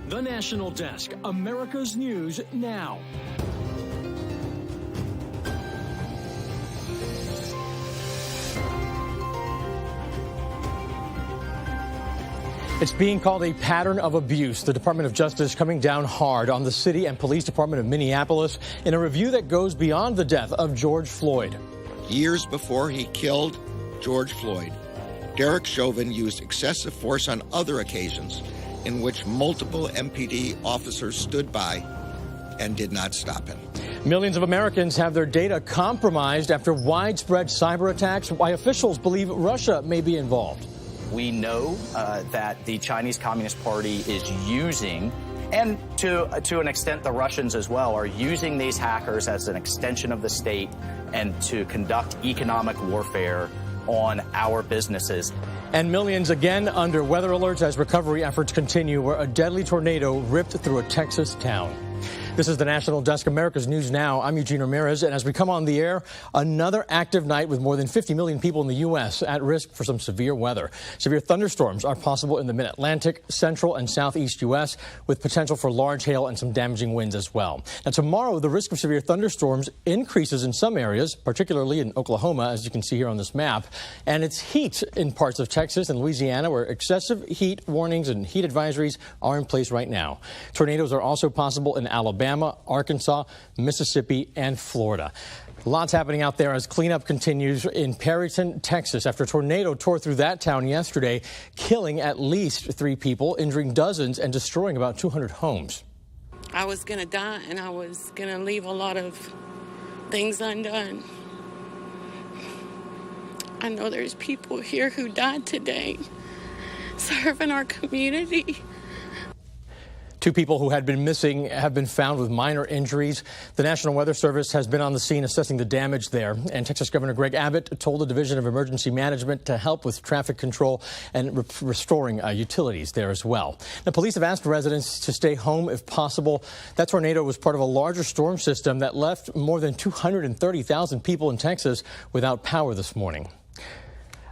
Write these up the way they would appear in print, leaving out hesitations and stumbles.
The National Desk, America's News Now. It's being called a pattern of abuse. The Department of Justice coming down hard on the city and police department of Minneapolis in a review that goes beyond the death of George Floyd. Years before he killed George Floyd, Derek Chauvin used excessive force on other occasions in which multiple MPD officers stood by and did not stop him. Millions of Americans have their data compromised after widespread cyber attacks. Why officials believe Russia may be involved. We know that the Chinese Communist Party is using, and to an extent the Russians as well, are using these hackers as an extension of the state and to conduct economic warfare on our businesses. And millions again under weather alerts as recovery efforts continue, where a deadly tornado ripped through a Texas town. This is the National Desk, America's News Now. I'm Eugene Ramirez, and as we come on the air, another active night with more than 50 million people in the U.S. at risk for some severe weather. Severe thunderstorms are possible in the mid-Atlantic, central and southeast U.S., with potential for large hail and some damaging winds as well. Now, tomorrow, the risk of severe thunderstorms increases in some areas, particularly in Oklahoma, as you can see here on this map, and it's heat in parts of Texas and Louisiana, where excessive heat warnings and heat advisories are in place right now. Tornadoes are also possible in Alabama, Arkansas, Mississippi, and Florida. Lots happening out there as cleanup continues in Parental, Texas, after a tornado tore through that town yesterday, killing at least 3 people, injuring dozens, and destroying about 200 homes. I was going to die, and I was going to leave a lot of things undone. I know there's people here who died today serving our community. 2 people who had been missing have been found with minor injuries. The National Weather Service has been on the scene assessing the damage there. And Texas Governor Greg Abbott told the Division of Emergency Management to help with traffic control and restoring utilities there as well. Now, police have asked residents to stay home if possible. That tornado was part of a larger storm system that left more than 230,000 people in Texas without power this morning.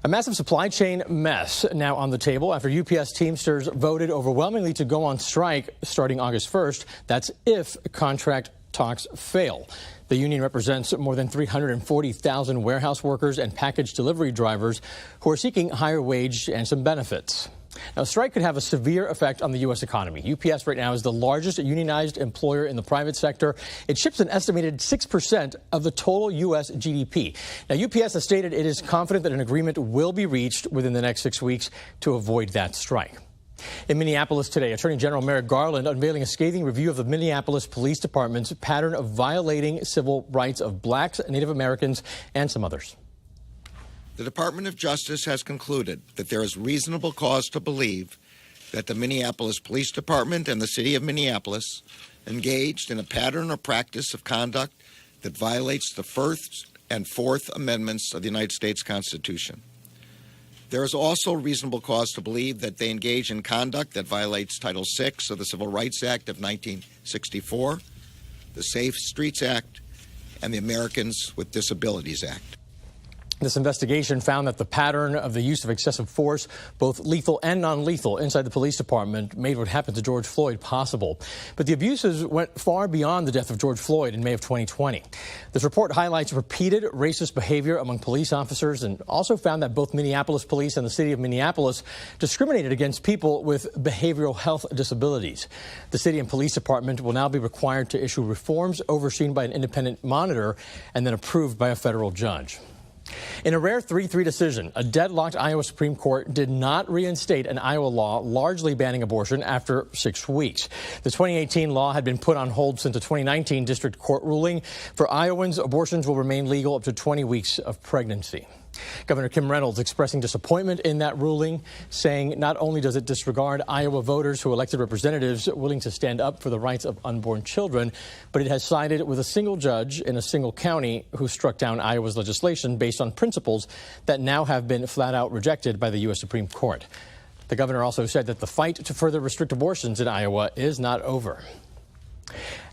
A massive supply chain mess now on the table after UPS Teamsters voted overwhelmingly to go on strike starting August 1st. That's if contract talks fail. The union represents more than 340,000 warehouse workers and package delivery drivers who are seeking higher wage and some benefits. Now, a strike could have a severe effect on the U.S. economy. UPS right now is the largest unionized employer in the private sector. It ships an estimated 6% of the total U.S. GDP. Now, UPS has stated it is confident that an agreement will be reached within the next 6 weeks to avoid that strike. In Minneapolis today, Attorney General Merrick Garland unveiling a scathing review of the Minneapolis Police Department's pattern of violating civil rights of blacks, Native Americans, and some others. The Department of Justice has concluded that there is reasonable cause to believe that the Minneapolis Police Department and the City of Minneapolis engaged in a pattern or practice of conduct that violates the First and Fourth Amendments of the United States Constitution. There is also reasonable cause to believe that they engage in conduct that violates Title VI of the Civil Rights Act of 1964, the Safe Streets Act, and the Americans with Disabilities Act. This investigation found that the pattern of the use of excessive force, both lethal and non-lethal, inside the police department made what happened to George Floyd possible. But the abuses went far beyond the death of George Floyd in May of 2020. This report highlights repeated racist behavior among police officers and also found that both Minneapolis police and the city of Minneapolis discriminated against people with behavioral health disabilities. The city and police department will now be required to issue reforms overseen by an independent monitor and then approved by a federal judge. In a rare 3-3 decision, a deadlocked Iowa Supreme Court did not reinstate an Iowa law largely banning abortion after 6 weeks. The 2018 law had been put on hold since a 2019 district court ruling. For Iowans, abortions will remain legal up to 20 weeks of pregnancy. Governor Kim Reynolds expressing disappointment in that ruling, saying not only does it disregard Iowa voters who elected representatives willing to stand up for the rights of unborn children, but it has sided with a single judge in a single county who struck down Iowa's legislation based on principles that now have been flat out rejected by the U.S. Supreme Court. The governor also said that the fight to further restrict abortions in Iowa is not over.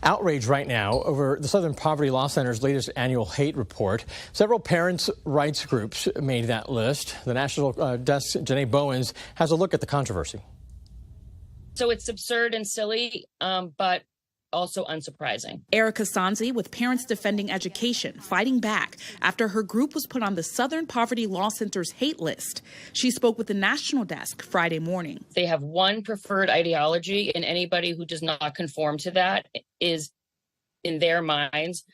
Outrage right now over the Southern Poverty Law Center's latest annual hate report. Several parents' rights groups made that list. The National Desk's Janae Bowens has a look at the controversy. So it's absurd and silly, but also unsurprising. Erica Sanzi with Parents Defending Education fighting back after her group was put on the Southern Poverty Law Center's hate list. She spoke with the national desk Friday morning. They have one preferred ideology, and anybody who does not conform to that is, in their minds,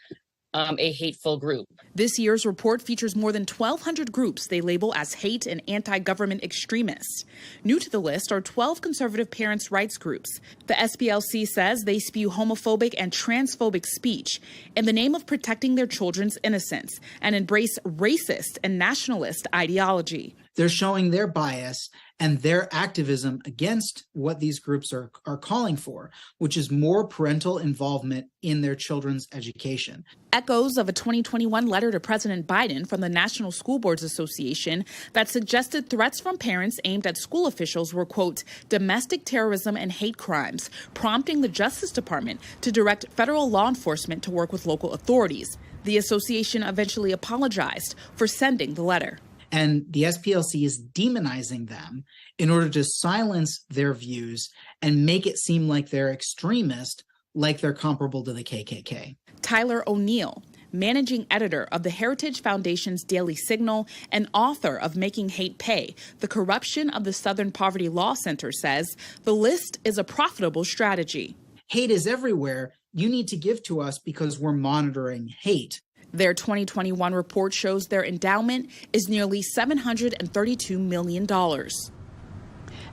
a hateful group. This year's report features more than 1,200 groups they label as hate and anti-government extremists. New to the list are 12 conservative parents' rights groups. The SPLC says they spew homophobic and transphobic speech in the name of protecting their children's innocence and embrace racist and nationalist ideology. They're showing their bias and their activism against what these groups are calling for, which is more parental involvement in their children's education. Echoes of a 2021 letter to President Biden from the National School Boards Association that suggested threats from parents aimed at school officials were, quote, domestic terrorism and hate crimes, prompting the Justice Department to direct federal law enforcement to work with local authorities. The association eventually apologized for sending the letter. And the SPLC is demonizing them in order to silence their views and make it seem like they're extremist, like they're comparable to the KKK. Tyler O'Neill, managing editor of the Heritage Foundation's Daily Signal and author of Making Hate Pay, The Corruption of the Southern Poverty Law Center, says the list is a profitable strategy. Hate is everywhere. You need to give to us because we're monitoring hate. Their 2021 report shows their endowment is nearly $732 million.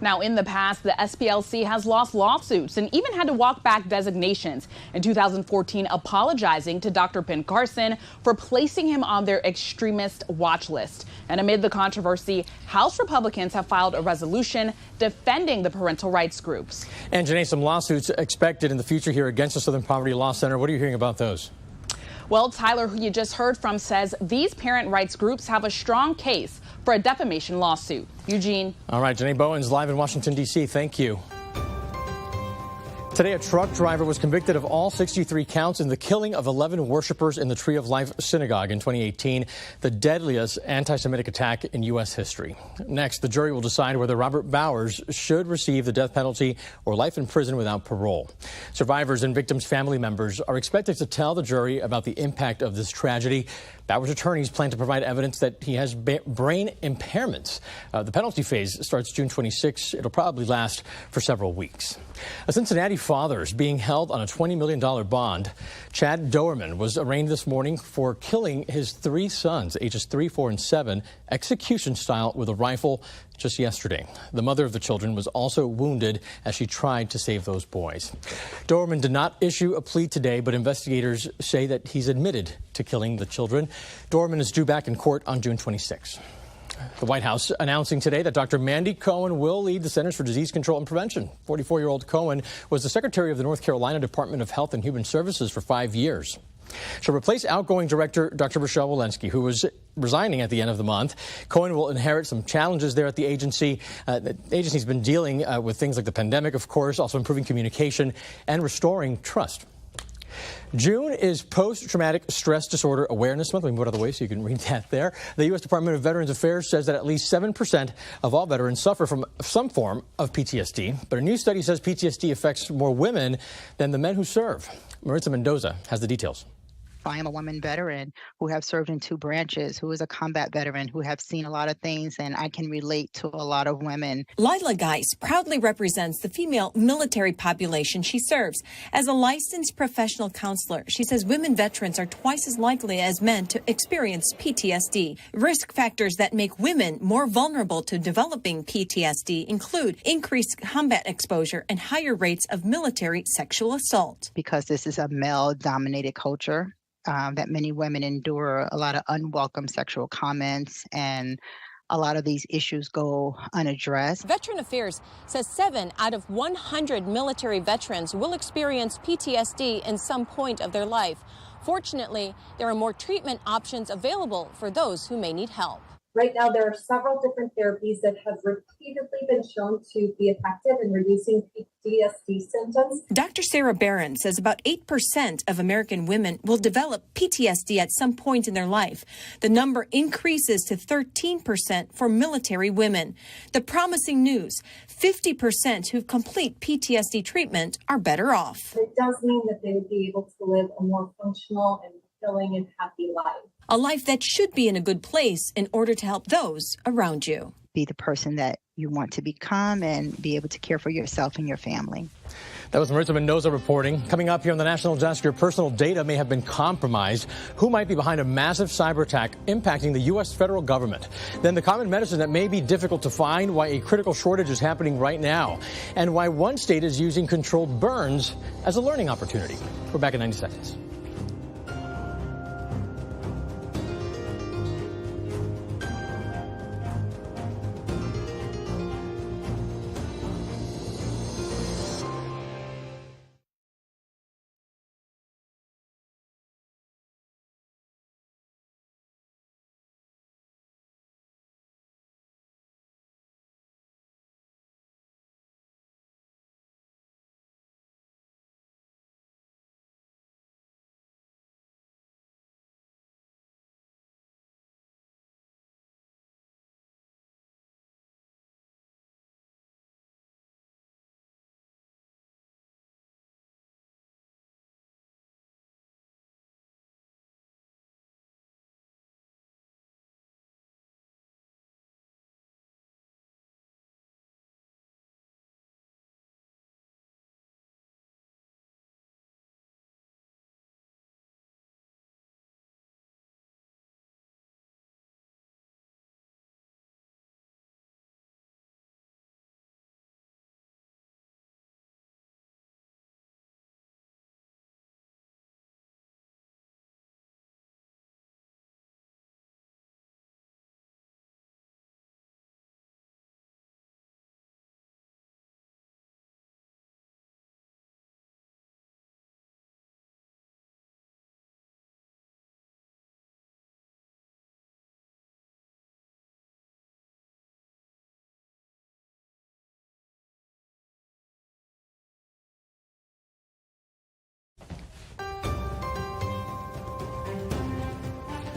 Now, in the past, the SPLC has lost lawsuits and even had to walk back designations. In 2014, apologizing to Dr. Ben Carson for placing him on their extremist watch list. And amid the controversy, House Republicans have filed a resolution defending the parental rights groups. And Janae, some lawsuits expected in the future here against the Southern Poverty Law Center. What are you hearing about those? Well, Tyler, who you just heard from, says these parent rights groups have a strong case for a defamation lawsuit. Eugene. All right, Janae Bowen's live in Washington, D.C. Thank you. Today, a truck driver was convicted of all 63 counts in the killing of 11 worshipers in the Tree of Life Synagogue in 2018, the deadliest anti-Semitic attack in U.S. history. Next, the jury will decide whether Robert Bowers should receive the death penalty or life in prison without parole. Survivors and victims' family members are expected to tell the jury about the impact of this tragedy. Bowers' attorneys plan to provide evidence that he has brain impairments. The penalty phase starts June 26. It'll probably last for several weeks. A Cincinnati father is being held on a $20 million bond. Chad Doerman was arraigned this morning for killing his 3 sons, ages 3, 4, and 7, execution style with a rifle just yesterday. The mother of the children was also wounded as she tried to save those boys. Doerman did not issue a plea today, but investigators say that he's admitted to killing the children. Doerman is due back in court on June 26. The White House announcing today that Dr. Mandy Cohen will lead the Centers for Disease Control and Prevention. 44-year-old Cohen was the secretary of the North Carolina Department of Health and Human Services for 5 years. She'll replace outgoing director Dr. Rochelle Walensky, who was resigning at the end of the month. Cohen will inherit some challenges there at the agency. The agency's been dealing with things like the pandemic, of course, also improving communication and restoring trust. June is Post-Traumatic Stress Disorder Awareness Month. Let me put it out of the way so you can read that there. The U.S. Department of Veterans Affairs says that at least 7% of all veterans suffer from some form of PTSD. But a new study says PTSD affects more women than the men who serve. Maritza Mendoza has the details. I am a woman veteran who have served in 2 branches, who is a combat veteran, who have seen a lot of things, and I can relate to a lot of women. Lila Geis proudly represents the female military population she serves. As a licensed professional counselor, she says women veterans are twice as likely as men to experience PTSD. Risk factors that make women more vulnerable to developing PTSD include increased combat exposure and higher rates of military sexual assault. Because this is a male-dominated culture, that many women endure a lot of unwelcome sexual comments, and a lot of these issues go unaddressed. Veteran Affairs says 7 out of 100 military veterans will experience PTSD in some point of their life. Fortunately, there are more treatment options available for those who may need help. Right now, there are several different therapies that have repeatedly been shown to be effective in reducing PTSD symptoms. Dr. Sarah Barron says about 8% of American women will develop PTSD at some point in their life. The number increases to 13% for military women. The promising news, 50% who complete PTSD treatment are better off. It does mean that they would be able to live a more functional and fulfilling and happy life. A life that should be in a good place in order to help those around you. Be the person that you want to become and be able to care for yourself and your family. That was Marissa Mendoza reporting. Coming up here on the National Desk, your personal data may have been compromised. Who might be behind a massive cyber attack impacting the U.S. federal government? Then the common medicine that may be difficult to find, why a critical shortage is happening right now, and why one state is using controlled burns as a learning opportunity. We're back in 90 seconds.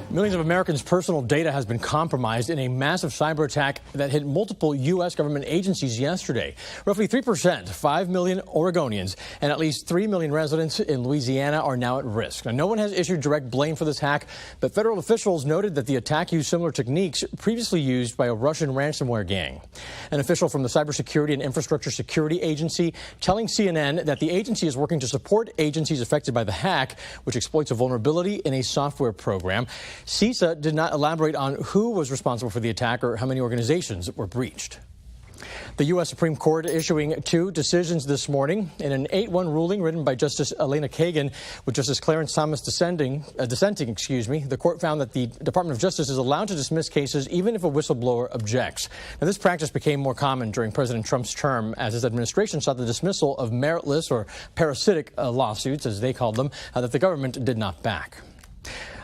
Millions of Americans' personal data has been compromised in a massive cyber attack that hit multiple U.S. government agencies yesterday. Roughly 3%, 5 million Oregonians, and at least 3 million residents in Louisiana are now at risk. Now, no one has issued direct blame for this hack, but federal officials noted that the attack used similar techniques previously used by a Russian ransomware gang. An official from the Cybersecurity and Infrastructure Security Agency telling CNN that the agency is working to support agencies affected by the hack, which exploits a vulnerability in a software program. CISA did not elaborate on who was responsible for the attack or how many organizations were breached. The U.S. Supreme Court issuing two decisions this morning. In an 8-1 ruling written by Justice Elena Kagan with Justice Clarence Thomas dissenting, the court found that the Department of Justice is allowed to dismiss cases even if a whistleblower objects. Now, this practice became more common during President Trump's term as his administration sought the dismissal of meritless or parasitic lawsuits, as they called them, that the government did not back.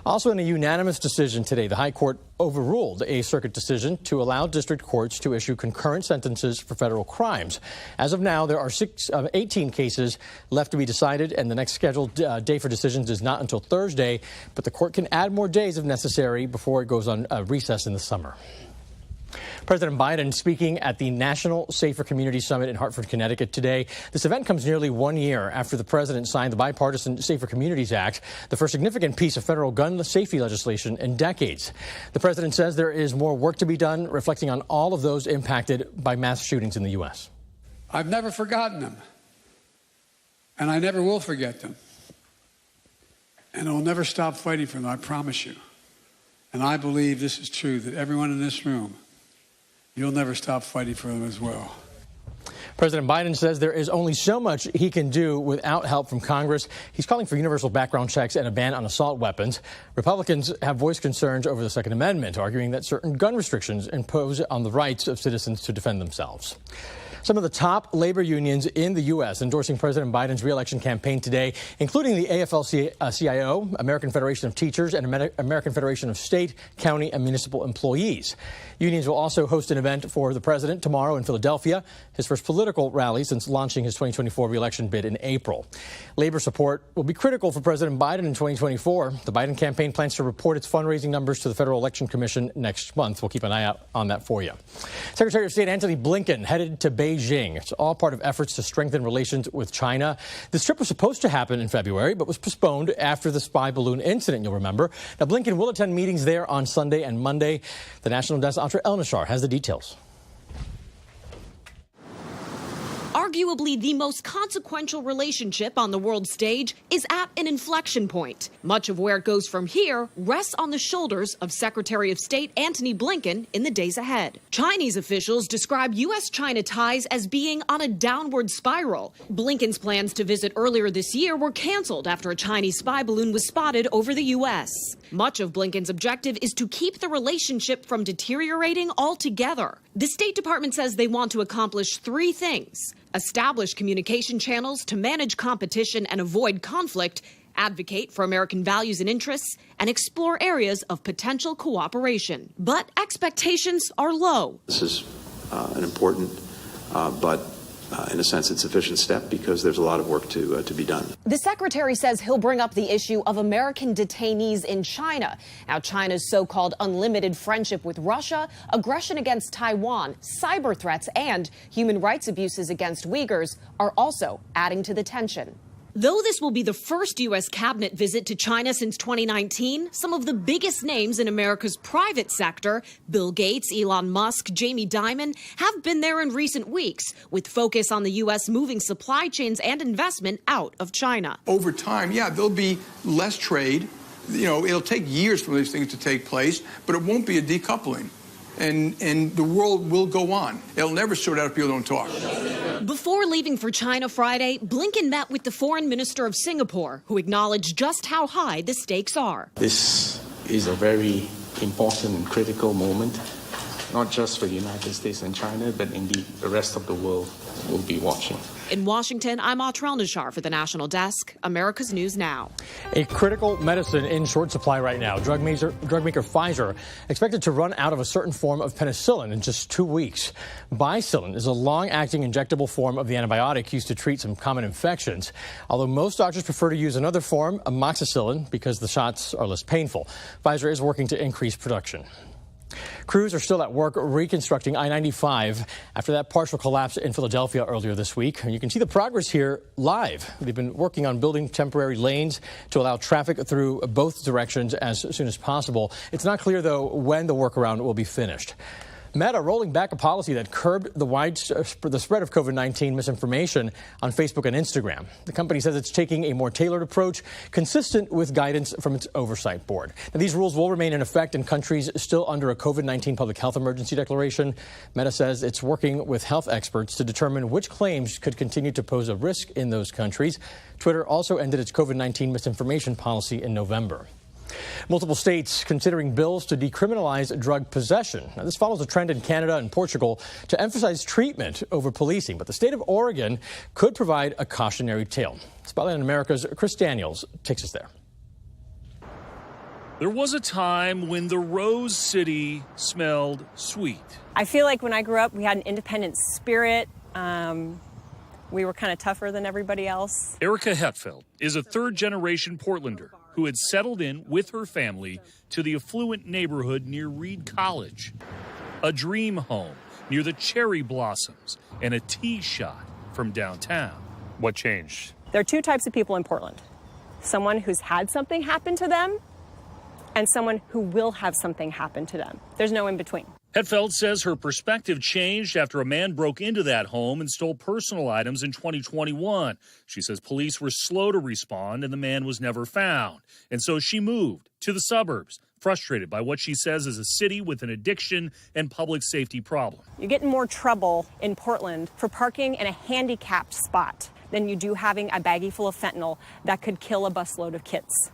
Also in a unanimous decision today, the High Court overruled a circuit decision to allow district courts to issue concurrent sentences for federal crimes. As of now, there are 18 cases left to be decided, and the next scheduled day for decisions is not until Thursday, but the court can add more days if necessary before it goes on recess in the summer. President Biden speaking at the National Safer Communities Summit in Hartford, Connecticut today. This event comes nearly 1 year after the president signed the bipartisan Safer Communities Act, the first significant piece of federal gun safety legislation in decades. The president says there is more work to be done, reflecting on all of those impacted by mass shootings in the U.S. I've never forgotten them, and I never will forget them. And I will never stop fighting for them, I promise you. And I believe this is true, that everyone in this room, you'll never stop fighting for them as well. President Biden says there is only so much he can do without help from Congress. He's calling for universal background checks and a ban on assault weapons. Republicans have voiced concerns over the Second Amendment, arguing that certain gun restrictions impose on the rights of citizens to defend themselves. Some of the top labor unions in the U.S. endorsing President Biden's re-election campaign today, including the AFL-CIO, American Federation of Teachers, and American Federation of State, County, and Municipal Employees. Unions will also host an event for the president tomorrow in Philadelphia, his first political rally since launching his 2024 re-election bid in April. Labor support will be critical for President Biden in 2024. The Biden campaign plans to report its fundraising numbers to the Federal Election Commission next month. We'll keep an eye out on that for you. Secretary of State Antony Blinken headed to Beijing. It's all part of efforts to strengthen relations with China. This trip was supposed to happen in February, but was postponed after the spy balloon incident, you'll remember. Now, Blinken will attend meetings there on Sunday and Monday. The National Desk El-Nashar has the details. Arguably the most consequential relationship on the world stage is at an inflection point. Much of where it goes from here rests on the shoulders of Secretary of State Antony Blinken in the days ahead. Chinese officials describe U.S.-China ties as being on a downward spiral. Blinken's plans to visit earlier this year were canceled after a Chinese spy balloon was spotted over the U.S. Much of Blinken's objective is to keep the relationship from deteriorating altogether. The State Department says they want to accomplish three things: establish communication channels to manage competition and avoid conflict, advocate for American values and interests, and explore areas of potential cooperation. But expectations are low. This is an important but in a sense, insufficient step because there's a lot of work to be done. The secretary says he'll bring up the issue of American detainees in China. Now, China's so-called unlimited friendship with Russia, aggression against Taiwan, cyber threats, and human rights abuses against Uyghurs are also adding to the tension. Though this will be the first U.S. cabinet visit to China since 2019, some of the biggest names in America's private sector, Bill Gates, Elon Musk, Jamie Dimon, have been there in recent weeks, with focus on the U.S. moving supply chains and investment out of China. Over time, yeah, there'll be less trade. You know, it'll take years for these things to take place, but it won't be a decoupling. And the world will go on. It'll never sort out if people don't talk. Before leaving for China Friday, Blinken met with the foreign minister of Singapore, who acknowledged just how high the stakes are. This is a very important and critical moment, not just for the United States and China, but indeed the rest of the world will be watching. In Washington, I'm El-Nashar for the National Desk, America's News Now. A critical medicine in short supply right now. Drug maker Pfizer expected to run out of a certain form of penicillin in just 2 weeks. Bicillin is a long-acting injectable form of the antibiotic used to treat some common infections. Although most doctors prefer to use another form, amoxicillin, because the shots are less painful. Pfizer is working to increase production. Crews are still at work reconstructing I-95 after that partial collapse in Philadelphia earlier this week. You can see the progress here live. They've been working on building temporary lanes to allow traffic through both directions as soon as possible. It's not clear, though, when the workaround will be finished. Meta rolling back a policy that curbed the spread of COVID-19 misinformation on Facebook and Instagram. The company says it's taking a more tailored approach consistent with guidance from its oversight board. Now, these rules will remain in effect in countries still under a COVID-19 public health emergency declaration. Meta says it's working with health experts to determine which claims could continue to pose a risk in those countries. Twitter also ended its COVID-19 misinformation policy in November. Multiple states considering bills to decriminalize drug possession. Now, this follows a trend in Canada and Portugal to emphasize treatment over policing, but the state of Oregon could provide a cautionary tale. Spotlight on America's Chris Daniels takes us there. There was a time when the Rose City smelled sweet. I feel like when I grew up, we had an independent spirit. We were kind of tougher than everybody else. Erica Hetfeld is a third-generation Portlander who had settled in with her family to the affluent neighborhood near Reed College. A dream home near the cherry blossoms and a tee shot from downtown. What changed? There are two types of people in Portland. Someone who's had something happen to them and someone who will have something happen to them. There's no in between. Hetfeld says her perspective changed after a man broke into that home and stole personal items in 2021. She says police were slow to respond and the man was never found. And so she moved to the suburbs, frustrated by what she says is a city with an addiction and public safety problem. You get in more trouble in Portland for parking in a handicapped spot than you do having a baggie full of fentanyl that could kill a busload of kids.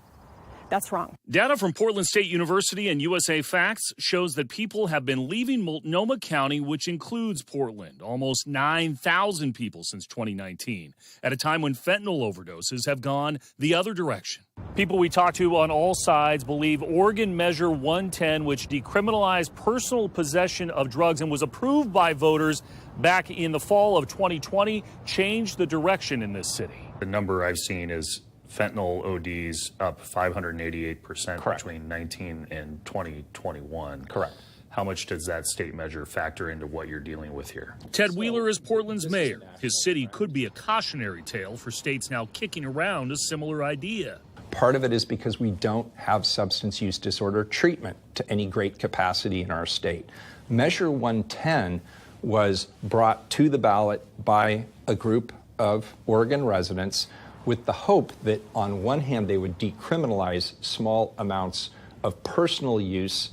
That's wrong. Data from Portland State University and USA Facts shows that people have been leaving Multnomah County, which includes Portland, almost 9,000 people since 2019, at a time when fentanyl overdoses have gone the other direction. People we talked to on all sides believe Oregon Measure 110, which decriminalized personal possession of drugs and was approved by voters back in the fall of 2020, changed the direction in this city. The number I've seen is fentanyl ODs up 588% between 19 and 2021. Correct. How much does that state measure factor into what you're dealing with here? Ted Wheeler is Portland's mayor. His city could be a cautionary tale for states now kicking around a similar idea. Part of it is because we don't have substance use disorder treatment to any great capacity in our state. Measure 110 was brought to the ballot by a group of Oregon residents with the hope that on one hand they would decriminalize small amounts of personal use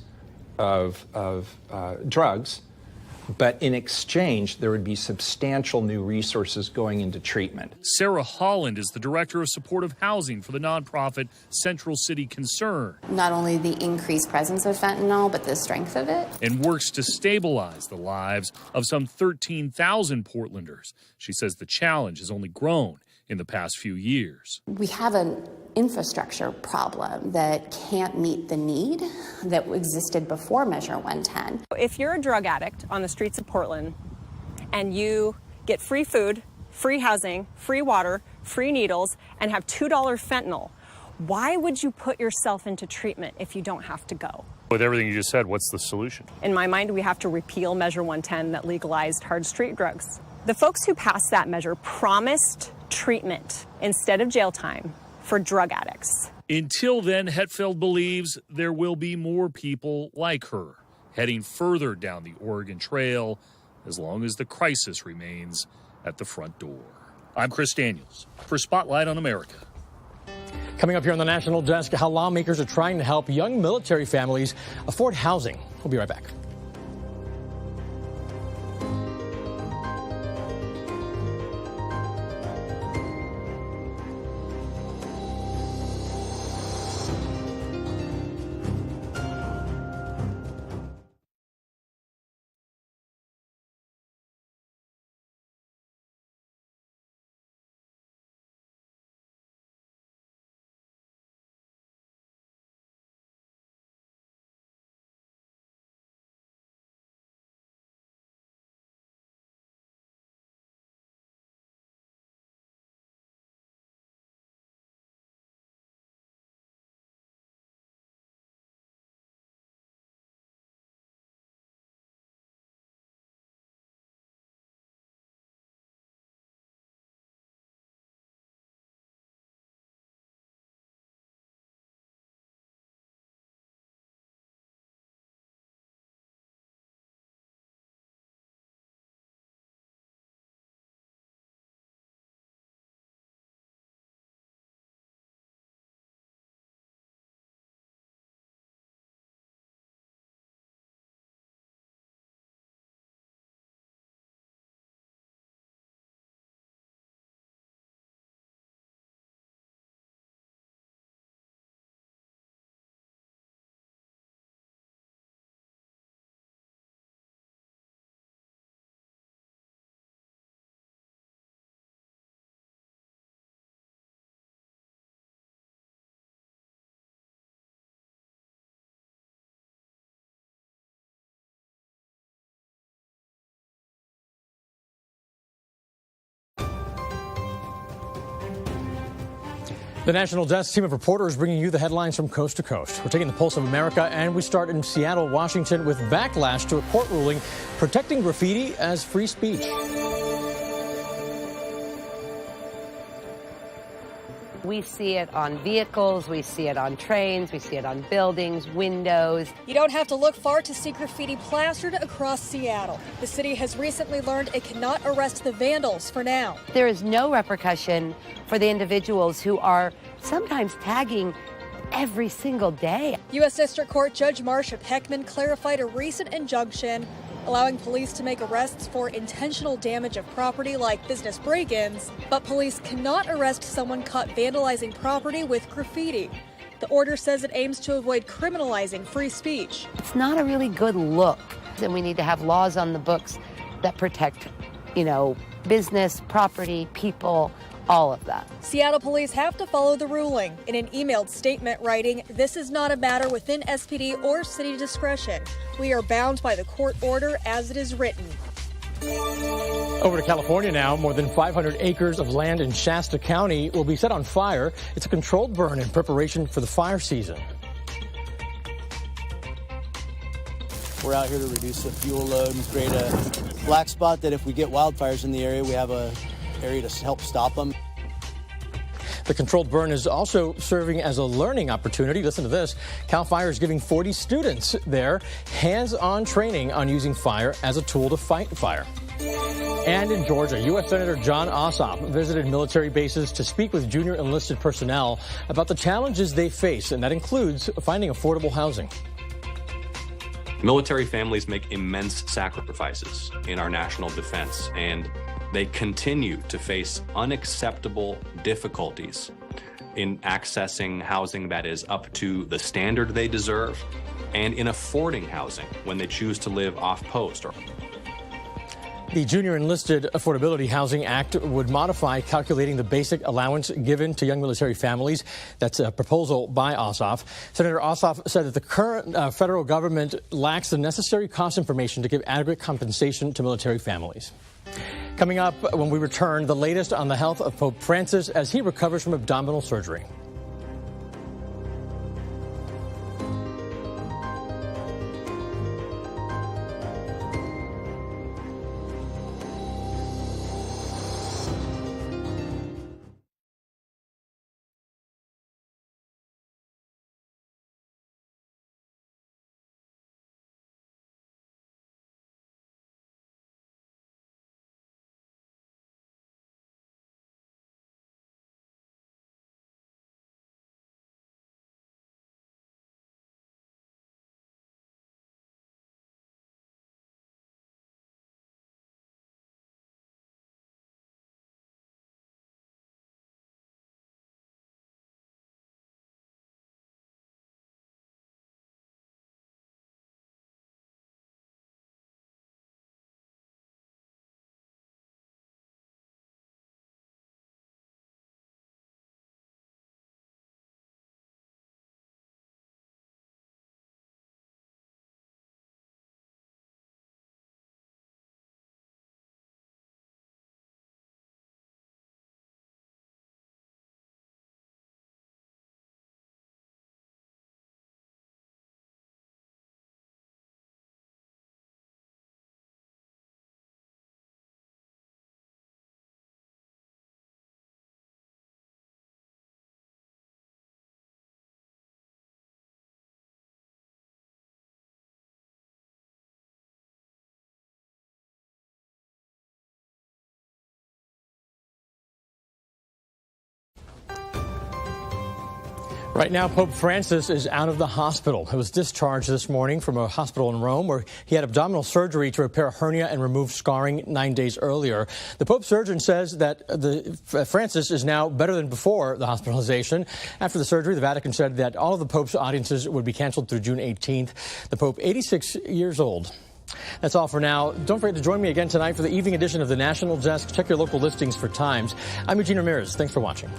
of drugs, but in exchange there would be substantial new resources going into treatment. Sarah Holland is the director of supportive housing for the nonprofit Central City Concern. Not only the increased presence of fentanyl, but the strength of it. And works to stabilize the lives of some 13,000 Portlanders. She says the challenge has only grown in the past few years. We have an infrastructure problem that can't meet the need that existed before Measure 110. If you're a drug addict on the streets of Portland and you get free food, free housing, free water, free needles, and have $2 fentanyl, why would you put yourself into treatment if you don't have to go? With everything you just said, what's the solution? In my mind, we have to repeal Measure 110 that legalized hard street drugs. The folks who passed that measure promised treatment instead of jail time for drug addicts. Until then, Hetfeld believes there will be more people like her heading further down the Oregon Trail as long as the crisis remains at the front door. I'm Chris Daniels for Spotlight on America. Coming up here on the National Desk, how lawmakers are trying to help young military families afford housing. We'll be right back. The National Desk team of reporters bringing you the headlines from coast to coast. We're taking the pulse of America, and we start in Seattle, Washington, with backlash to a court ruling protecting graffiti as free speech. We see it on vehicles, we see it on trains, we see it on buildings, windows. You don't have to look far to see graffiti plastered across Seattle. The city has recently learned it cannot arrest the vandals for now. There is no repercussion for the individuals who are sometimes tagging every single day. U.S. District Court Judge Marsha Peckman clarified a recent injunction allowing police to make arrests for intentional damage of property like business break-ins, but police cannot arrest someone caught vandalizing property with graffiti. The order says it aims to avoid criminalizing free speech. It's not a really good look, and we need to have laws on the books that protect, business, property, people, all of that. Seattle police have to follow the ruling. In an emailed statement writing, "This is not a matter within SPD or city discretion. We are bound by the court order as it is written." Over to California now. More than 500 acres of land in Shasta County will be set on fire. It's a controlled burn in preparation for the fire season. We're out here to reduce the fuel load and create a black spot that if we get wildfires in the area, we have an area to help stop them. The controlled burn is also serving as a learning opportunity. Listen to this. Cal Fire is giving 40 students there hands-on training on using fire as a tool to fight fire. And in Georgia, U.S. Senator Jon Ossoff visited military bases to speak with junior enlisted personnel about the challenges they face, and that includes finding affordable housing. Military families make immense sacrifices in our national defense, and they continue to face unacceptable difficulties in accessing housing that is up to the standard they deserve and in affording housing when they choose to live off post. The Junior Enlisted Affordability Housing Act would modify calculating the basic allowance given to young military families. That's a proposal by Ossoff. Senator Ossoff said that the current federal government lacks the necessary cost information to give adequate compensation to military families. Coming up when we return, the latest on the health of Pope Francis as he recovers from abdominal surgery. Right now, Pope Francis is out of the hospital. He was discharged this morning from a hospital in Rome where he had abdominal surgery to repair a hernia and remove scarring 9 days earlier. The Pope's surgeon says that Francis is now better than before the hospitalization. After the surgery, the Vatican said that all of the Pope's audiences would be canceled through June 18th. The Pope, 86 years old. That's all for now. Don't forget to join me again tonight for the evening edition of the National Desk. Check your local listings for times. I'm Eugene Ramirez. Thanks for watching.